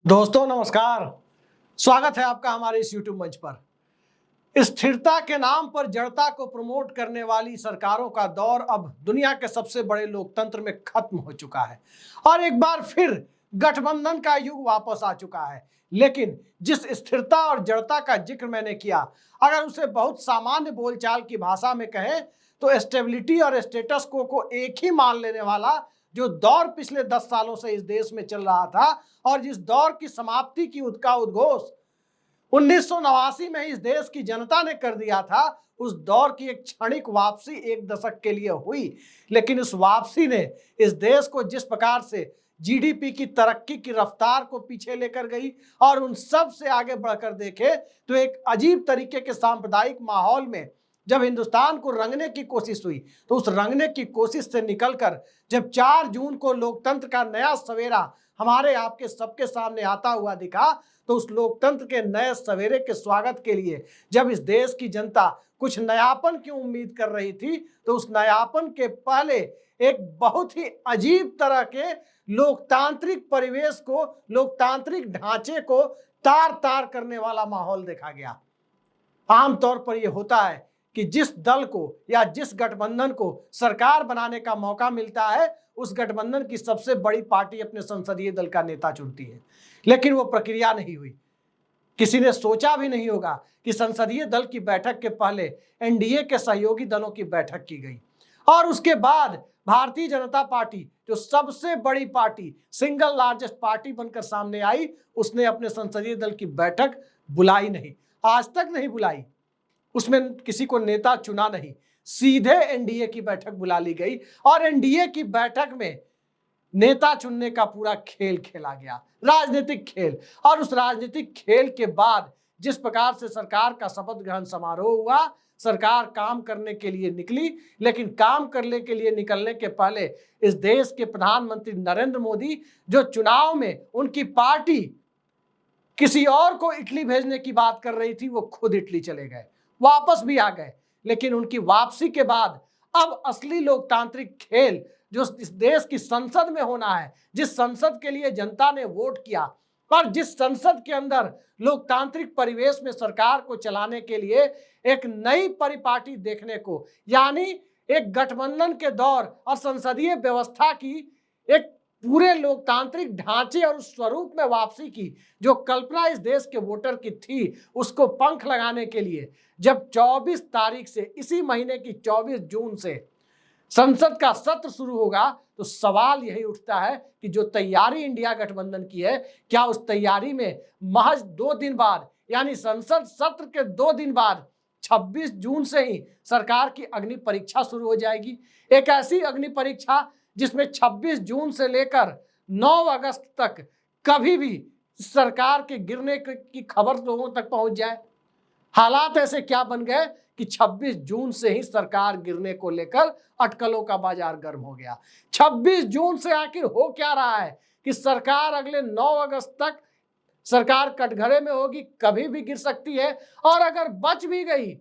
दोस्तों नमस्कार। स्वागत है आपका हमारे इस YouTube मंच पर। स्थिरता के नाम पर जड़ता को प्रमोट करने वाली सरकारों का दौर अब दुनिया के सबसे बड़े लोकतंत्र में खत्म हो चुका है और एक बार फिर गठबंधन का युग वापस आ चुका है। लेकिन जिस स्थिरता और जड़ता का जिक्र मैंने किया, अगर उसे बहुत सामान्य बोलचाल की भाषा में कहें तो स्टेबिलिटी और स्टेटस को एक ही मान लेने वाला जो दौर पिछले 10 सालों से इस देश में चल रहा था और जिस दौर की समाप्ति की का उद्घोष 1989 में इस देश की जनता ने कर दिया था, उस दौर की एक क्षणिक वापसी एक दशक के लिए हुई। लेकिन उस वापसी ने इस देश को जिस प्रकार से जीडीपी की तरक्की की रफ्तार को पीछे लेकर गई और उन सब से आगे बढ़कर देखे तो एक अजीब तरीके के सांप्रदायिक माहौल में जब हिंदुस्तान को रंगने की कोशिश हुई तो उस रंगने की कोशिश से निकलकर जब 4 जून को लोकतंत्र का नया सवेरा हमारे आपके सबके सामने आता हुआ दिखा, तो उस लोकतंत्र के नए सवेरे के स्वागत के लिए जब इस देश की जनता कुछ नयापन की उम्मीद कर रही थी, तो उस नयापन के पहले एक बहुत ही अजीब तरह के लोकतांत्रिक परिवेश को, लोकतांत्रिक ढांचे को तार तार करने वाला माहौल देखा गया। आमतौर पर यह होता है कि जिस दल को या जिस गठबंधन को सरकार बनाने का मौका मिलता है, उस गठबंधन की सबसे बड़ी पार्टी अपने संसदीय दल का नेता चुनती है। लेकिन वो प्रक्रिया नहीं हुई। किसी ने सोचा भी नहीं होगा कि संसदीय दल की बैठक के पहले एनडीए के सहयोगी दलों की बैठक की गई और उसके बाद भारतीय जनता पार्टी जो सबसे बड़ी पार्टी, सिंगल लार्जेस्ट पार्टी बनकर सामने आई, उसने अपने संसदीय दल की बैठक बुलाई नहीं, आज तक नहीं बुलाई। उसमें किसी को नेता चुना नहीं, सीधे एनडीए की बैठक बुला ली गई और एनडीए की बैठक में नेता चुनने का पूरा खेल खेला गया, राजनीतिक खेल। और उस राजनीतिक खेल के बाद जिस प्रकार से सरकार का शपथ ग्रहण समारोह हुआ, सरकार काम करने के लिए निकली, लेकिन काम करने के लिए निकलने के पहले इस देश के प्रधानमंत्री नरेंद्र मोदी जो चुनाव में उनकी पार्टी किसी और को इटली भेजने की बात कर रही थी, वो खुद इटली चले गए, वापस भी आ गए। लेकिन उनकी वापसी के बाद अब असली लोकतांत्रिक खेल जो इस देश की संसद में होना है, जिस संसद के लिए जनता ने वोट किया और जिस संसद के अंदर लोकतांत्रिक परिवेश में सरकार को चलाने के लिए एक नई परिपाटी देखने को, यानी एक गठबंधन के दौर और संसदीय व्यवस्था की एक पूरे लोकतांत्रिक ढांचे और उस स्वरूप में वापसी की जो कल्पना इस देश के वोटर की थी, उसको पंख लगाने के लिए जब 24 तारीख से, इसी महीने की 24 जून से संसद का सत्र शुरू होगा, तो सवाल यही उठता है कि जो तैयारी इंडिया गठबंधन की है, क्या उस तैयारी में महज 2 दिन बाद, यानी संसद सत्र के 2 दिन बाद 26 जून से ही सरकार की अग्नि परीक्षा शुरू हो जाएगी। एक ऐसी अग्नि परीक्षा जिसमें 26 जून से लेकर 9 अगस्त तक कभी भी सरकार के गिरने की खबर लोगों तक पहुंच जाए। हालात ऐसे क्या बन गए कि 26 जून से ही सरकार गिरने को लेकर अटकलों का बाजार गर्म हो गया। 26 जून से आखिर हो क्या रहा है कि सरकार अगले 9 अगस्त तक सरकार कटघरे में होगी, कभी भी गिर सकती है। और अगर बच भी गई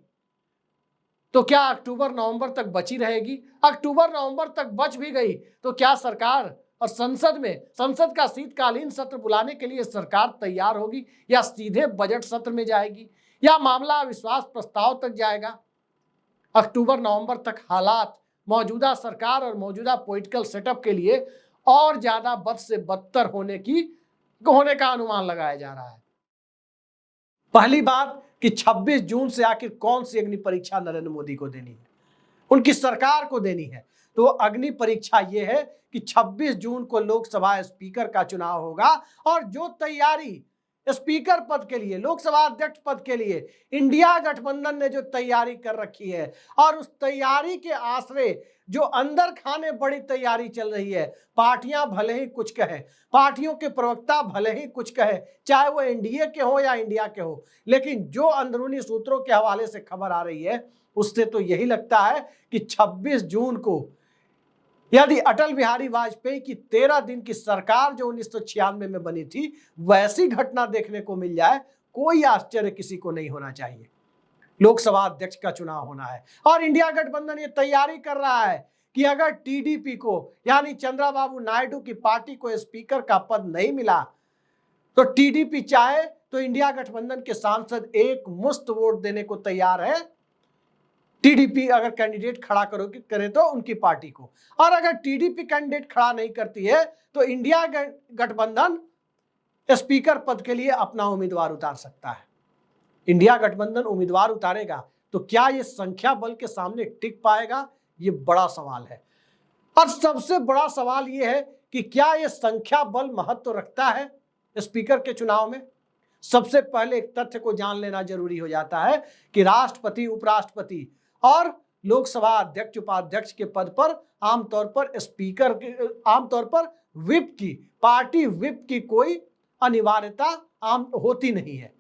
तो क्या अक्टूबर नवंबर तक बची रहेगी? अक्टूबर नवंबर तक बच भी गई तो क्या सरकार और संसद का शीतकालीन सत्र बुलाने के लिए सरकार तैयार होगी, या सीधे बजट सत्र में जाएगी, या मामला अविश्वास प्रस्ताव तक जाएगा? अक्टूबर नवंबर तक हालात मौजूदा सरकार और मौजूदा पॉलिटिकल सेटअप के लिए और ज्यादा बद से बदतर होने का अनुमान लगाया जा रहा है। पहली बात कि 26 जून से आखिर कौन सी अग्नि परीक्षा नरेंद्र मोदी को देनी है, उनकी सरकार को देनी है। तो अग्नि परीक्षा यह है कि 26 जून को लोकसभा स्पीकर का चुनाव होगा और जो तैयारी स्पीकर पद के लिए, लोकसभा अध्यक्ष पद के लिए इंडिया गठबंधन ने जो तैयारी कर रखी है, और उस तैयारी के आश्रय जो अंदर खाने बड़ी तैयारी चल रही है, पार्टियां भले ही कुछ कहे, पार्टियों के प्रवक्ता भले ही कुछ कहे, चाहे वो एनडीए के हो या इंडिया के हो, लेकिन जो अंदरूनी सूत्रों के हवाले से खबर आ रही है, उससे तो यही लगता है कि 26 जून को यदि अटल बिहारी वाजपेयी की 13 दिन की सरकार जो 1996 में बनी थी, वैसी घटना देखने को मिल जाए, कोई आश्चर्य किसी को नहीं होना चाहिए। लोकसभा अध्यक्ष का चुनाव होना है और इंडिया गठबंधन ये तैयारी कर रहा है कि अगर टीडीपी को, यानी चंद्रबाबू नायडू की पार्टी को स्पीकर का पद नहीं मिला, तो टीडीपी चाहे तो इंडिया गठबंधन के सांसद एक मुश्त वोट देने को तैयार है, टीडीपी अगर कैंडिडेट खड़ा करे तो उनकी पार्टी को। और अगर टीडीपी कैंडिडेट खड़ा नहीं करती है तो इंडिया गठबंधन स्पीकर पद के लिए अपना उम्मीदवार उतार सकता है। इंडिया गठबंधन उम्मीदवार उतारेगा तो क्या यह संख्या बल के सामने टिक पाएगा, यह बड़ा सवाल है। और सबसे बड़ा सवाल यह है कि क्या यह संख्या बल महत्व रखता है स्पीकर के चुनाव में। सबसे पहले एक तथ्य को जान लेना जरूरी हो जाता है कि राष्ट्रपति, उपराष्ट्रपति और लोकसभा अध्यक्ष, उपाध्यक्ष के पद पर आमतौर पर स्पीकर आमतौर पर व्हिप की, पार्टी व्हिप की कोई अनिवार्यता आम होती नहीं है।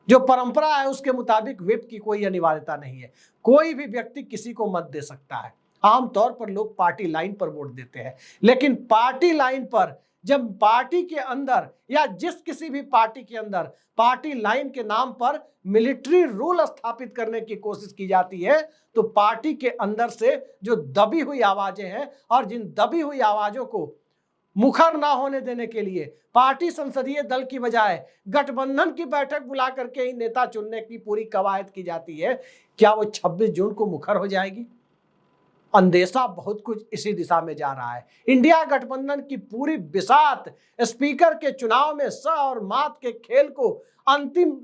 जो परंपरा है उसके मुताबिक व्हिप की कोई अनिवार्यता नहीं है। कोई भी व्यक्ति किसी को मत दे सकता है। आमतौर पर लोग पार्टी लाइन पर वोट देते हैं, लेकिन पार्टी लाइन पर जब पार्टी के अंदर या जिस किसी भी पार्टी के अंदर पार्टी लाइन के नाम पर मिलिट्री रूल स्थापित करने की कोशिश की जाती है तो पार्टी के अंदर से जो दबी हुई आवाजें हैं और जिन दबी हुई आवाजों को मुखर ना होने देने के लिए पार्टी संसदीय दल की बजाय गठबंधन की बैठक बुला करके ही नेता चुनने की पूरी कवायद की जाती है, क्या वो 26 जून को मुखर हो जाएगी। अंदेशा बहुत कुछ इसी दिशा में जा रहा है। इंडिया गठबंधन की पूरी बिसात स्पीकर के चुनाव में स और मात के खेल को अंतिम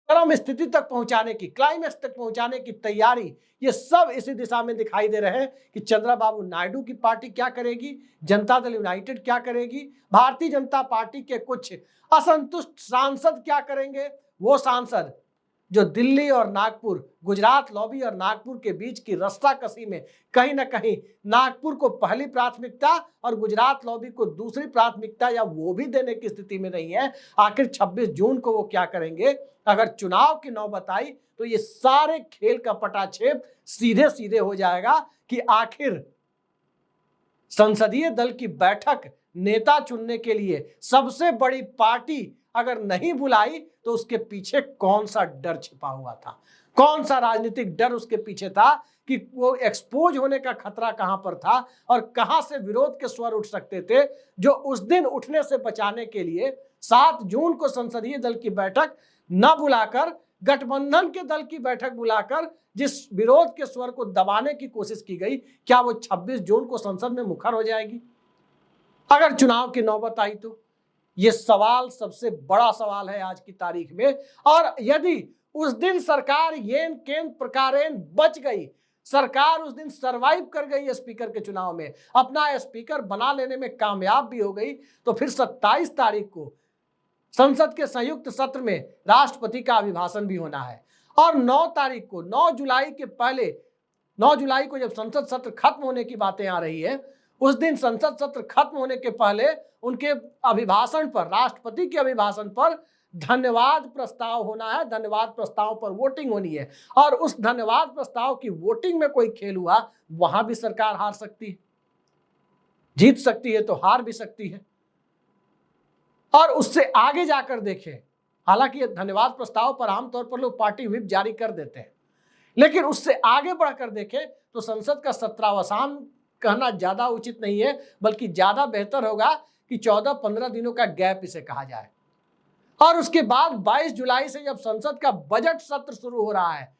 चरम स्थिति तक पहुंचाने की, क्लाइमेक्स तक पहुंचाने की तैयारी, ये सब इसी दिशा में दिखाई दे रहे हैं कि चंद्रबाबू नायडू की पार्टी क्या करेगी, जनता दल यूनाइटेड क्या करेगी, भारतीय जनता पार्टी के कुछ असंतुष्ट सांसद क्या करेंगे। वो सांसद जो दिल्ली और नागपुर, गुजरात लॉबी और नागपुर के बीच की रस्साकसी में कहीं ना कहीं नागपुर को पहली प्राथमिकता और गुजरात लॉबी को दूसरी प्राथमिकता या वो भी देने की स्थिति में नहीं है, आखिर 26 जून को वो क्या करेंगे। अगर चुनाव की नौबत आई तो ये सारे खेल का पटाक्षेप सीधे सीधे हो जाएगा कि आखिर संसदीय दल की बैठक नेता चुनने के लिए सबसे बड़ी पार्टी अगर नहीं बुलाई तो उसके पीछे कौन सा डर छिपा हुआ था, कौन सा राजनीतिक डर उसके पीछे था कि वो एक्सपोज होने का खतरा कहां पर था और कहां से विरोध के स्वर उठ सकते थे, जो उस दिन उठने से बचाने के लिए 7 जून को संसदीय दल की बैठक न बुलाकर गठबंधन के दल की बैठक बुलाकर जिस विरोध के स्वर को दबाने की कोशिश की गई, क्या वो 26 जून को संसद में मुखर हो जाएगी अगर चुनाव की नौबत आई तो। ये सवाल सबसे बड़ा सवाल है आज की तारीख में। और यदि उस दिन सरकार येन केन प्रकारेण बच गई, सरकार उस दिन सरवाइव कर गई स्पीकर के चुनाव में, अपना स्पीकर बना लेने में कामयाब भी हो गई, तो फिर 27 तारीख को संसद के संयुक्त सत्र में राष्ट्रपति का अभिभाषण भी होना है। और 9 तारीख को, 9 जुलाई के पहले, 9 जुलाई को जब संसद सत्र खत्म होने की बातें आ रही है, उस दिन संसद सत्र खत्म होने के पहले उनके अभिभाषण पर, राष्ट्रपति के अभिभाषण पर धन्यवाद प्रस्ताव होना है। धन्यवाद प्रस्ताव पर वोटिंग होनी है और उस धन्यवाद प्रस्ताव की वोटिंग में कोई खेल हुआ, वहां भी सरकार हार सकती है, जीत सकती है तो हार भी सकती है। और उससे आगे जाकर देखें, हालांकि धन्यवाद प्रस्ताव पर आमतौर पर लोग पार्टी व्हिप जारी कर देते हैं, लेकिन उससे आगे बढ़कर देखें तो संसद का सत्रावसान कहना ज्यादा उचित नहीं है, बल्कि ज्यादा बेहतर होगा कि 14-15 दिनों का गैप इसे कहा जाए। और उसके बाद 22 जुलाई से जब संसद का बजट सत्र शुरू हो रहा है,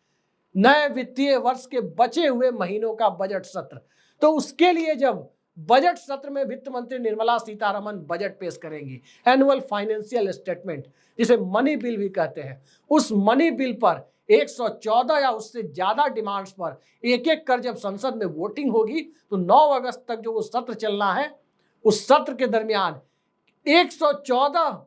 नए वित्तीय वर्ष के बचे हुए महीनों का बजट सत्र, तो उसके लिए जब बजट सत्र में वित्त मंत्री निर्मला सीतारमण बजट पेश करेंगी, एनुअल फाइनेंशियल स्टेटमेंट जिसे मनी बिल भी कहते हैं, उस मनी बिल पर 114 या उससे ज्यादा डिमांड्स पर एक एक कर जब संसद में वोटिंग होगी तो 9 अगस्त तक जो वो सत्र चलना है, उस सत्र के दरमियान 114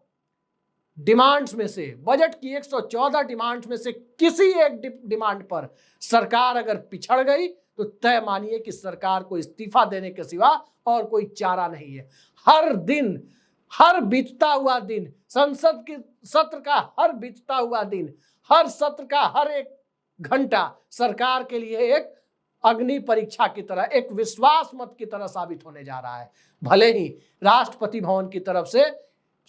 डिमांड्स में से, बजट की 114 डिमांड्स में से किसी एक डिमांड पर सरकार अगर पिछड़ गई तो तय मानिए कि सरकार को इस्तीफा देने के सिवा और कोई चारा नहीं है। हर दिन, हर बीतता हुआ दिन, संसद के सत्र का हर बीतता हुआ दिन, हर सत्र का हर एक घंटा सरकार के लिए एक अग्नि परीक्षा की तरह, एक विश्वास मत की तरह साबित होने जा रहा है। भले ही राष्ट्रपति भवन की तरफ से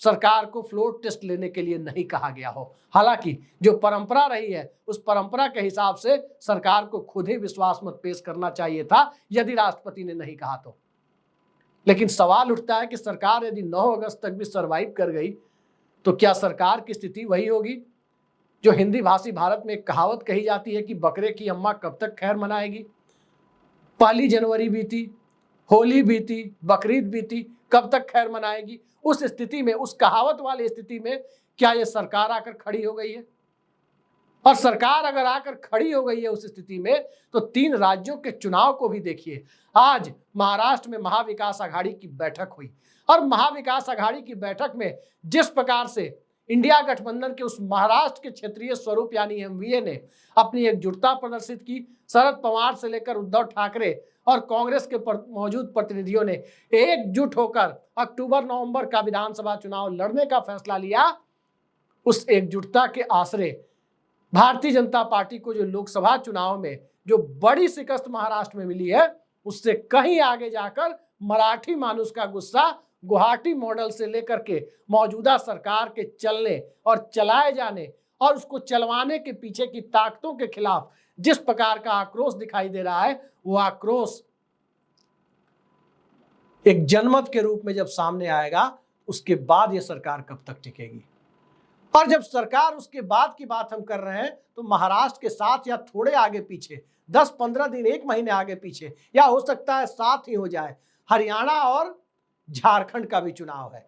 सरकार को फ्लोर टेस्ट लेने के लिए नहीं कहा गया हो, हालांकि जो परंपरा रही है उस परंपरा के हिसाब से सरकार को खुद ही विश्वास मत पेश करना चाहिए था यदि राष्ट्रपति ने नहीं कहा तो। लेकिन सवाल उठता है कि सरकार यदि 9 अगस्त तक भी सरवाइव कर गई तो क्या सरकार की स्थिति वही होगी जो हिंदी भाषी भारत में एक कहावत कही जाती है कि बकरे की अम्मा कब तक खैर मनाएगी। 1 जनवरी बीती, होली बीती, बकरीद बीती, कब तक खैर मनाएगी। उस स्थिति में, उस कहावत वाली स्थिति में क्या यह सरकार आकर खड़ी हो गई है? और सरकार अगर आकर खड़ी हो गई है उस स्थिति में, तो 3 राज्यों के चुनाव को भी देखिए। आज महाराष्ट्र में महाविकास आघाड़ी की बैठक हुई और महाविकास आघाड़ी की बैठक में जिस प्रकार से इंडिया गठबंधन के उस महाराष्ट्र के क्षेत्रीय स्वरूप यानी एमवीए ने अपनी एकजुटता प्रदर्शित की, शरद पवार से लेकर उद्धव ठाकरे और कांग्रेस के मौजूद प्रतिनिधियों ने एकजुट होकर अक्टूबर-नवंबर का विधानसभा चुनाव लड़ने का फैसला लिया। उस एकजुटता के आश्रय भारतीय जनता पार्टी को जो लोकसभा चुनाव में जो बड़ी शिकस्त महाराष्ट्र में मिली है, उससे कहीं आगे जाकर मराठी मानुष का गुस्सा गुवाहाटी मॉडल से लेकर के मौजूदा सरकार के चलने और चलाए जाने और उसको चलवाने के पीछे की ताकतों के खिलाफ जिस प्रकार का आक्रोश दिखाई दे रहा है, वो आक्रोश एक जनमत के रूप में जब सामने आएगा, उसके बाद ये सरकार कब तक टिकेगी। और जब सरकार उसके बाद की बात हम कर रहे हैं, तो महाराष्ट्र के साथ या थोड़े आगे पीछे 10-15 दिन, 1 महीने आगे पीछे, या हो सकता है साथ ही हो जाए, हरियाणा और झारखंड का भी चुनाव है,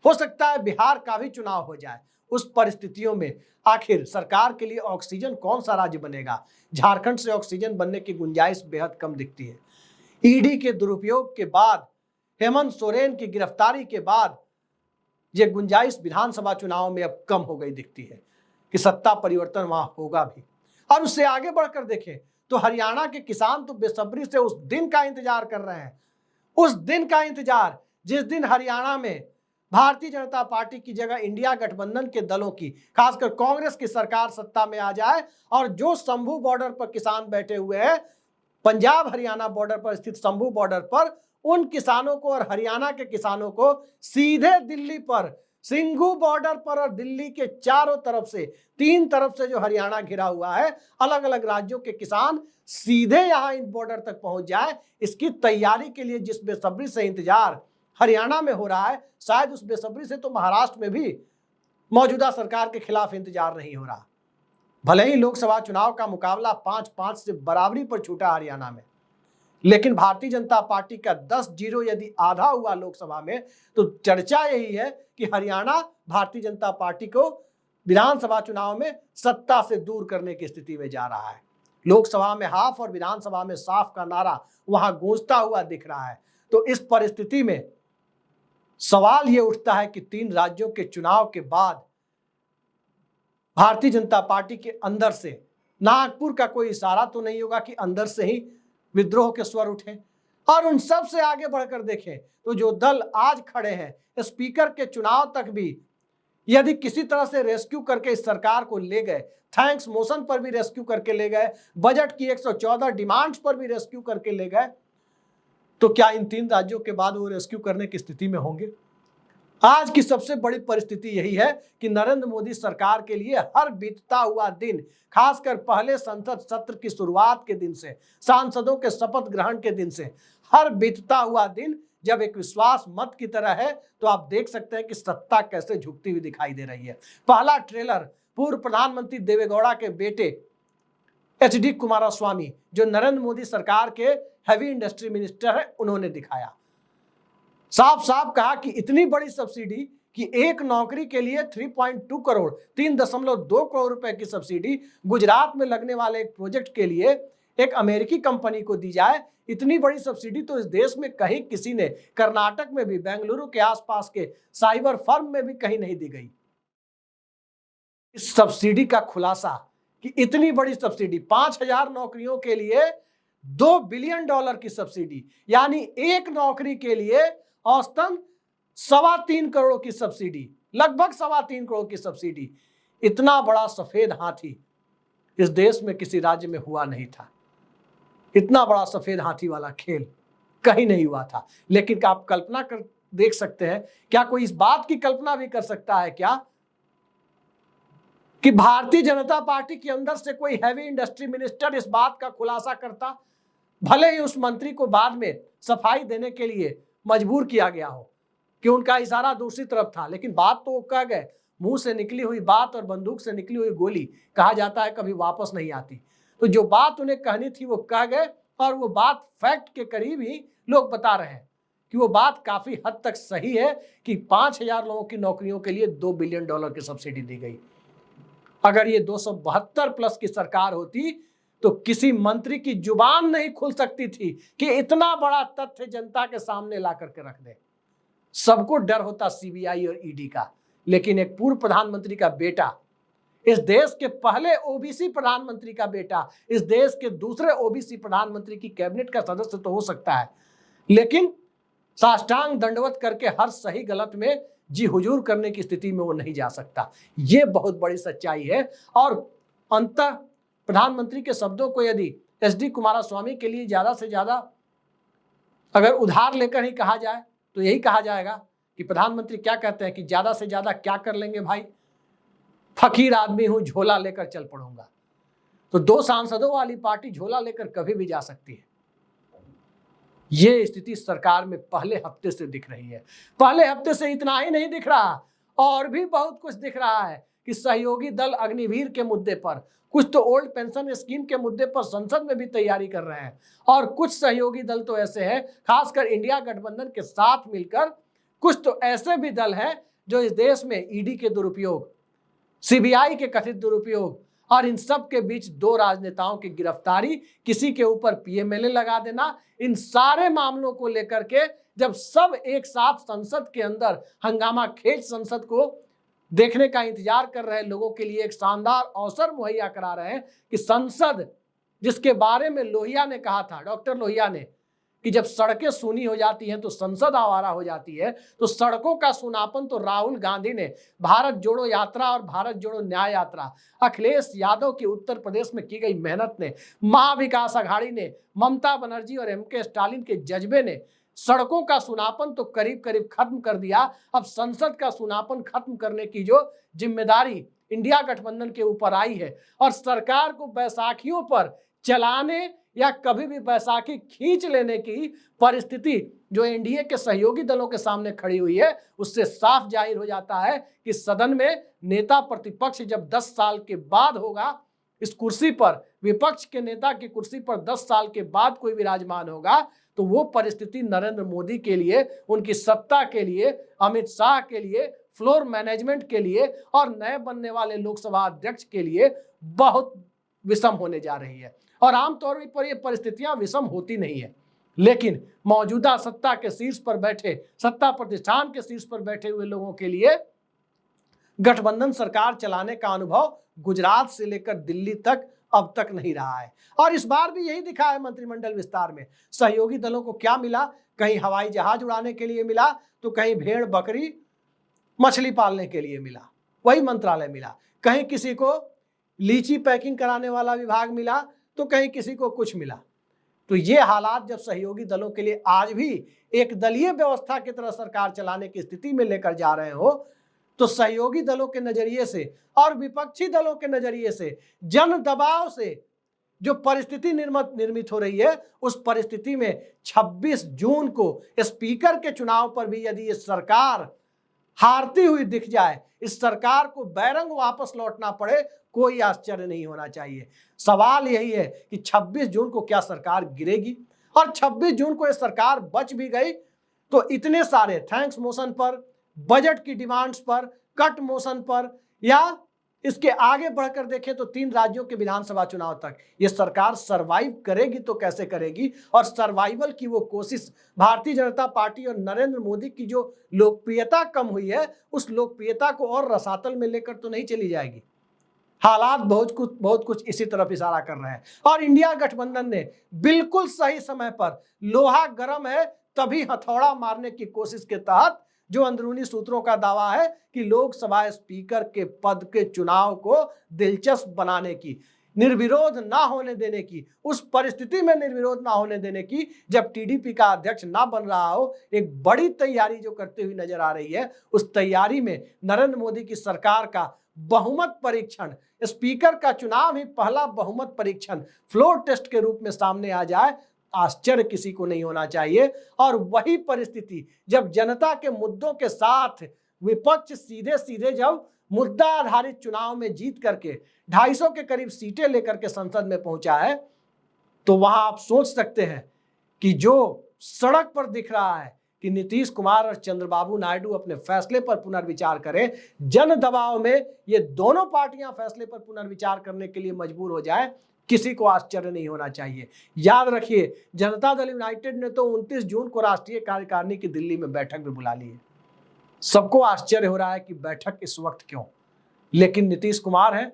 हो सकता है बिहार का भी चुनाव हो जाए। उस परिस्थितियों में आखिर सरकार के लिए ऑक्सीजन कौन सा राज्य बनेगा? झारखंड से ऑक्सीजन बनने की गुंजाइश बेहद कम दिखती है। ईडी के दुरुपयोग के बाद, हेमंत सोरेन की गिरफ्तारी के बाद ये गुंजाइश विधानसभा चुनाव में अब कम हो गई दिखती है कि सत्ता परिवर्तन वहां होगा भी। और उससे आगे बढ़कर देखें तो हरियाणा के किसान तो बेसब्री से उस दिन का इंतजार कर रहे हैं, उस दिन का इंतजार जिस दिन हरियाणा में भारतीय जनता पार्टी की जगह इंडिया गठबंधन के दलों की, खासकर कांग्रेस की सरकार सत्ता में आ जाए और जो शंभू बॉर्डर पर किसान बैठे हुए हैं, पंजाब हरियाणा बॉर्डर पर स्थित शंभू बॉर्डर पर, उन किसानों को और हरियाणा के किसानों को सीधे दिल्ली पर, सिंघू बॉर्डर पर और दिल्ली के चारों तरफ से, 3 तरफ से जो हरियाणा घिरा हुआ है, अलग अलग राज्यों के किसान सीधे यहां इन बॉर्डर तक पहुंच जाए, इसकी तैयारी के लिए जिस बेसब्री से इंतजार हरियाणा में हो रहा है, शायद उस बेसब्री से तो महाराष्ट्र में भी मौजूदा सरकार के खिलाफ इंतजार नहीं हो रहा। भले ही लोकसभा चुनाव का मुकाबला 5-5 से बराबरी पर छूटा हरियाणा में, लेकिन भारतीय जनता पार्टी का 10-0 यदि आधा हुआ लोकसभा में, तो चर्चा यही है कि हरियाणा भारतीय जनता पार्टी को विधानसभा चुनाव में सत्ता से दूर करने की स्थिति में जा रहा है। लोकसभा में हाफ और विधानसभा में साफ का नारा वहां गूंजता हुआ दिख रहा है। तो इस परिस्थिति में सवाल यह उठता है कि 3 राज्यों के चुनाव के बाद भारतीय जनता पार्टी के अंदर से, नागपुर का कोई इशारा तो नहीं होगा कि अंदर से ही विद्रोह के स्वर उठे। और उन सब से आगे बढ़कर देखें तो जो दल आज खड़े हैं, स्पीकर के चुनाव तक भी यदि किसी तरह से रेस्क्यू करके इस सरकार को ले गए, थैंक्स मोशन पर भी रेस्क्यू करके ले गए, बजट की 114 डिमांड्स पर भी रेस्क्यू करके ले गए, तो क्या इन 3 राज्यों के बाद वो रेस्क्यू करने की स्थिति में होंगे? आज की सबसे बड़ी परिस्थिति यही है कि नरेंद्र मोदी सरकार के लिए हर बीतता हुआ दिन, खासकर पहले संसद सत्र की शुरुआत के दिन से, सांसदों के शपथ ग्रहण के दिन से, हर बीतता हुआ दिन जब एक विश्वास मत की तरह है, तो आप देख सकते हैं कि सत्ता कैसे झुकती हुई दिखाई दे रही है। पहला ट्रेलर पूर्व प्रधानमंत्री देवेगौड़ा के बेटे एचडी कुमारस्वामी, जो नरेंद्र मोदी सरकार के हैवी इंडस्ट्री मिनिस्टर है, उन्होंने दिखाया। साफ साफ कहा कि इतनी बड़ी सब्सिडी कि एक नौकरी के लिए 3.2 करोड़, 3.2 करोड़ रुपए की सब्सिडी गुजरात में लगने वाले एक प्रोजेक्ट के लिए एक अमेरिकी कंपनी को दी जाए। इतनी बड़ी सब्सिडी तो इस देश में कहीं किसी ने, कर्नाटक में भी, बेंगलुरु के आसपास के साइबर फर्म में भी कहीं नहीं दी गई। इस सब्सिडी का खुलासा कि इतनी बड़ी सब्सिडी, 5000 नौकरियों के लिए $2 बिलियन की सब्सिडी, यानी एक नौकरी के लिए औसतन 3.25 करोड़ की सब्सिडी, लगभग 3.25 करोड़ की सब्सिडी। इतना बड़ा सफेद हाथी इस देश में किसी राज्य में हुआ नहीं था। इतना बड़ा सफेद हाथी वाला खेल कहीं नहीं हुआ था। लेकिन क्या आप कल्पना कर देख सकते हैं, क्या कोई इस बात की कल्पना भी कर सकता है क्या कि भारतीय जनता पार्टी के अंदर से कोई हैवी इंडस्ट्री मिनिस्टर इस बात का खुलासा करता? भले ही उस मंत्री को बाद में सफाई देने के लिए मजबूर किया गया हो कि उनका इशारा दूसरी तरफ था, लेकिन बात तो वो कह गए। मुंह से निकली हुई बात और बंदूक से निकली हुई गोली कहा जाता है कभी वापस नहीं आती। तो जो बात उन्हें कहनी थी वो कह गए, और वो बात फैक्ट के करीब ही लोग बता रहे हैं कि वो बात काफी हद तक सही है कि 5,000 लोगों की नौकरियों के लिए $2 बिलियन की सब्सिडी दी गई। अगर ये 272 प्लस की सरकार होती तो किसी मंत्री की जुबान नहीं खुल सकती थी कि इतना बड़ा तथ्य जनता के सामने ला करके रख दे। सबको डर होता सीबीआई और ईडी का, लेकिन एक पूर्व प्रधानमंत्री का बेटा, इस देश के पहले ओबीसी प्रधानमंत्री का बेटा, इस देश के दूसरे ओबीसी प्रधानमंत्री की कैबिनेट का सदस्य तो हो सकता है, लेकिन साष्टांग दंडवत करके हर सही गलत में जी हुजूर करने की स्थिति में वो नहीं जा सकता। ये बहुत बड़ी सच्चाई है। और अंततः प्रधानमंत्री के शब्दों को यदि एसडी कुमारस्वामी के लिए ज्यादा से ज्यादा अगर उधार लेकर ही कहा जाए तो यही कहा जाएगा कि प्रधानमंत्री क्या कहते हैं कि ज्यादा से ज्यादा क्या कर लेंगे भाई, फकीर आदमी हूं, झोला लेकर चल पड़ूंगा। तो 2 सांसदों वाली पार्टी झोला लेकर कभी भी जा सकती है। ये स्थिति सरकार में पहले हफ्ते से दिख रही है। पहले हफ्ते से इतना ही नहीं दिख रहा, और भी बहुत कुछ दिख रहा है कि सहयोगी दल अग्निवीर के मुद्दे पर, कुछ तो ओल्ड पेंशन स्कीम के मुद्दे पर संसद में भी तैयारी कर रहे हैं, और कुछ सहयोगी दल तो ऐसे हैं, खासकर इंडिया गठबंधन के साथ मिलकर कुछ तो ऐसे भी दल हैं जो इस देश में ईडी के दुरुपयोग, सीबीआई के कथित दुरुपयोग और इन सब के बीच 2 राजनेताओं की गिरफ्तारी, किसी के ऊपर पीएमएलए लगा देना, इन सारे मामलों को लेकर के जब सब एक साथ संसद के अंदर हंगामा खेज संसद को देखने का इंतजार कर रहे लोगों के लिए एक शानदार अवसर मुहैया करा रहे हैं कि संसद, जिसके बारे में लोहिया ने कहा था, डॉक्टर लोहिया ने, कि जब सड़कें सूनी हो जाती हैं तो संसद आवारा हो जाती है, तो सड़कों का सूनापन तो राहुल गांधी ने भारत जोड़ो यात्रा और भारत जोड़ो न्याय यात्रा, अखिलेश यादव की उत्तर प्रदेश में की गई मेहनत ने, महाविकास आघाड़ी ने, ममता बनर्जी और एमके स्टालिन के जज्बे ने सड़कों का सूनापन तो करीब करीब खत्म कर दिया। अब संसद का सूनापन खत्म करने की जो जिम्मेदारी इंडिया गठबंधन के ऊपर आई है, और सरकार को बैसाखियों पर चलाने या कभी भी बैसाखी खींच लेने की परिस्थिति जो एनडीए के सहयोगी दलों के सामने खड़ी हुई है, उससे साफ जाहिर हो जाता है कि सदन में नेता प्रतिपक्ष जब 10 साल के बाद होगा, इस कुर्सी पर, विपक्ष के नेता की कुर्सी पर 10 साल के बाद कोई विराजमान होगा, तो वो परिस्थिति नरेंद्र मोदी के लिए, उनकी सत्ता के लिए, अमित शाह के लिए, फ्लोर मैनेजमेंट के लिए और नए बनने वाले लोकसभा अध्यक्ष के लिए बहुत विषम होने जा रही है। और आमतौर पर ये परिस्थितियां विषम होती नहीं है, लेकिन मौजूदा सत्ता के शीर्ष पर बैठे, सत्ता प्रतिष्ठान के शीर्ष पर बैठे हुए लोगों के लिए गठबंधन सरकार चलाने का अनुभव गुजरात से लेकर दिल्ली तक अब तक नहीं रहा है। और इस बार भी यही दिखा है मंत्रिमंडल विस्तार में। सहयोगी दलों को क्या मिला? कहीं हवाई जहाज उड़ाने के लिए मिला, तो कहीं भेड़ बकरी मछली पालने के लिए मिला, वही मंत्रालय मिला। कहीं किसी को लीची पैकिंग कराने वाला विभाग मिला, तो कहीं किसी को कुछ मिला। तो ये हालात जब सहयोगी दलों के लिए आज भी एक दलीय व्यवस्था की तरह सरकार चलाने की स्थिति में लेकर जा रहे हो, तो सहयोगी दलों के नजरिए से और विपक्षी दलों के नजरिए से, जन दबाव से जो परिस्थिति निर्मित हो रही है, उस परिस्थिति में 26 जून को स्पीकर के चुनाव पर भी यदि ये सरकार हारती हुई दिख जाए, इस सरकार को बैरंग वापस लौटना पड़े, कोई आश्चर्य नहीं होना चाहिए। सवाल यही है कि 26 जून को क्या सरकार गिरेगी? और 26 जून को ये सरकार बच भी गई तो इतने सारे थैंक्स मोशन पर, बजट की डिमांड्स पर, कट मोशन पर, या इसके आगे बढ़कर देखें तो 3 राज्यों के विधानसभा चुनाव तक ये सरकार सरवाइव करेगी तो कैसे करेगी? और सर्वाइवल की वो कोशिश भारतीय जनता पार्टी और नरेंद्र मोदी की जो लोकप्रियता कम हुई है, उस लोकप्रियता को और रसातल में लेकर तो नहीं चली जाएगी। हालात बहुत कुछ इसी तरफ इशारा कर रहे हैं। और इंडिया गठबंधन ने बिल्कुल सही समय पर, लोहा गर्म है तभी हथौड़ा मारने की कोशिश के तहत, जो अंदरूनी सूत्रों का दावा है कि लोकसभा स्पीकर के पद के चुनाव को दिलचस्प बनाने की, निर्विरोध ना होने देने की, उस परिस्थिति में निर्विरोध ना होने देने की जब टीडीपी का अध्यक्ष ना बन रहा हो, एक बड़ी तैयारी जो करते हुए नजर आ रही है। उस तैयारी में नरेंद्र मोदी की सरकार का बहुमत परीक्षण, स्पीकर का चुनाव ही पहला बहुमत परीक्षण फ्लोर टेस्ट के रूप में सामने आ जाए, आश्चर्य किसी को नहीं होना चाहिए। और वही परिस्थिति जब जनता के मुद्दों के साथ विपक्ष सीधे सीधे जब मुद्दा आधारित चुनाव में जीत करके 250 के करीब सीटें लेकर के संसद में पहुंचा है, तो वहां आप सोच सकते हैं कि जो सड़क पर दिख रहा है कि नीतीश कुमार और चंद्रबाबू नायडू अपने फैसले पर पुनर्विचार करें, जन दबाव में ये दोनों पार्टियां फैसले पर पुनर्विचार करने के लिए मजबूर हो जाए, किसी को आश्चर्य नहीं होना चाहिए। याद रखिए, जनता दल यूनाइटेड ने तो 29 जून को राष्ट्रीय कार्यकारिणी की दिल्ली में बैठक भी बुला ली है। सबको आश्चर्य हो रहा है कि बैठक इस वक्त क्यों, लेकिन नीतीश कुमार है।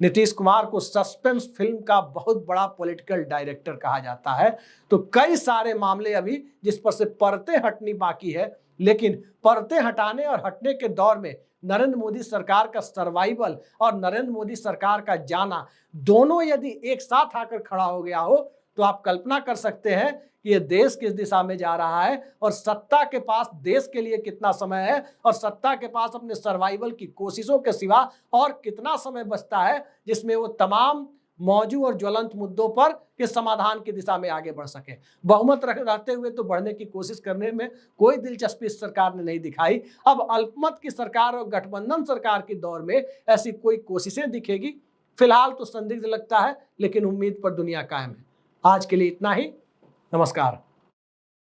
नीतीश कुमार को सस्पेंस फिल्म का बहुत बड़ा पॉलिटिकल डायरेक्टर कहा जाता है। तो कई सारे मामले अभी जिस पर से परतें हटनी बाकी है, लेकिन परतें हटाने और हटने के दौर में नरेंद्र मोदी सरकार का सर्वाइवल और नरेंद्र मोदी सरकार का जाना दोनों यदि एक साथ आकर खड़ा हो गया हो, तो आप कल्पना कर सकते हैं कि ये देश किस दिशा में जा रहा है और सत्ता के पास देश के लिए कितना समय है और सत्ता के पास अपने सर्वाइवल की कोशिशों के सिवा और कितना समय बचता है जिसमें वो तमाम मौजूद और ज्वलंत मुद्दों पर के समाधान की दिशा में आगे बढ़ सके। बहुमत रहते हुए तो बढ़ने की कोशिश करने में कोई दिलचस्पी इस सरकार ने नहीं दिखाई। अब अल्पमत की सरकार और गठबंधन सरकार के दौर में ऐसी कोई कोशिशें दिखेगी, फिलहाल तो संदिग्ध लगता है, लेकिन उम्मीद पर दुनिया कायम है। आज के लिए इतना ही। नमस्कार।